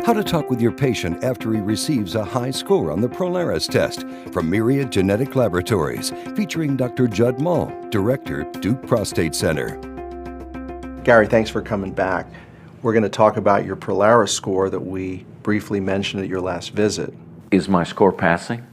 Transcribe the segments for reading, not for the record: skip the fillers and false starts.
How to talk with your patient after he receives a high score on the Prolaris test from Myriad Genetic Laboratories, featuring Dr. Judd Mull, Director, Duke Prostate Center. Gary, thanks for coming back. We're going to talk about your Prolaris score that we briefly mentioned at your last visit. Is my score passing?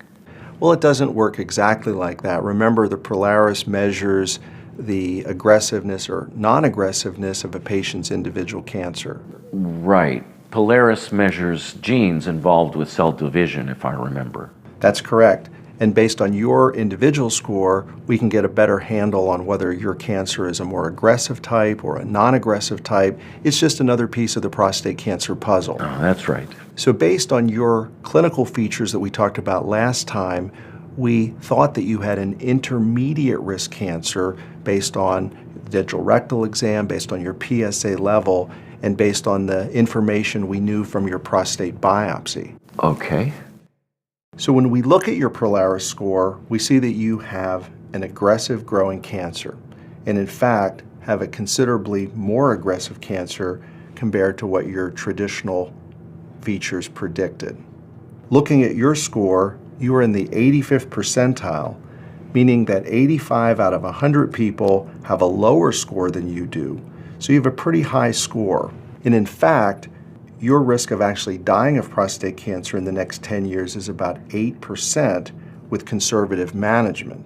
Well, it doesn't work exactly like that. Remember, the Prolaris measures the aggressiveness or non-aggressiveness of a patient's individual cancer. Right. Prolaris measures genes involved with cell division, if I remember. That's correct. And based on your individual score, we can get a better handle on whether your cancer is a more aggressive type or a non-aggressive type. It's just another piece of the prostate cancer puzzle. Oh, that's right. So based on your clinical features that we talked about last time, we thought that you had an intermediate risk cancer based on digital rectal exam, based on your PSA level, and based on the information we knew from your prostate biopsy. Okay. So when we look at your Prolaris score, we see that you have an aggressive growing cancer, and in fact have a considerably more aggressive cancer compared to what your traditional features predicted. Looking at your score, you are in the 85th percentile, meaning that 85 out of 100 people have a lower score than you do. So you have a pretty high score. And in fact, your risk of actually dying of prostate cancer in the next 10 years is about 8% with conservative management.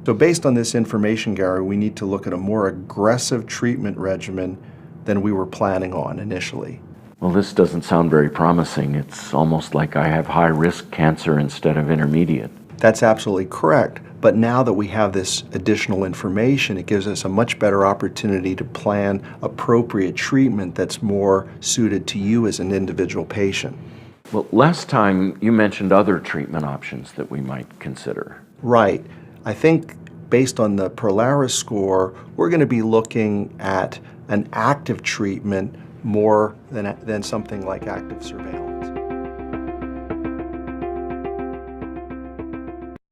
So based on this information, Gary, we need to look at a more aggressive treatment regimen than we were planning on initially. Well, this doesn't sound very promising. It's almost like I have high-risk cancer instead of intermediate. That's absolutely correct. But now that we have this additional information, it gives us a much better opportunity to plan appropriate treatment that's more suited to you as an individual patient. Well, last time you mentioned other treatment options that we might consider. Right. I think based on the Prolaris score, we're going to be looking at an active treatment more than something like active surveillance.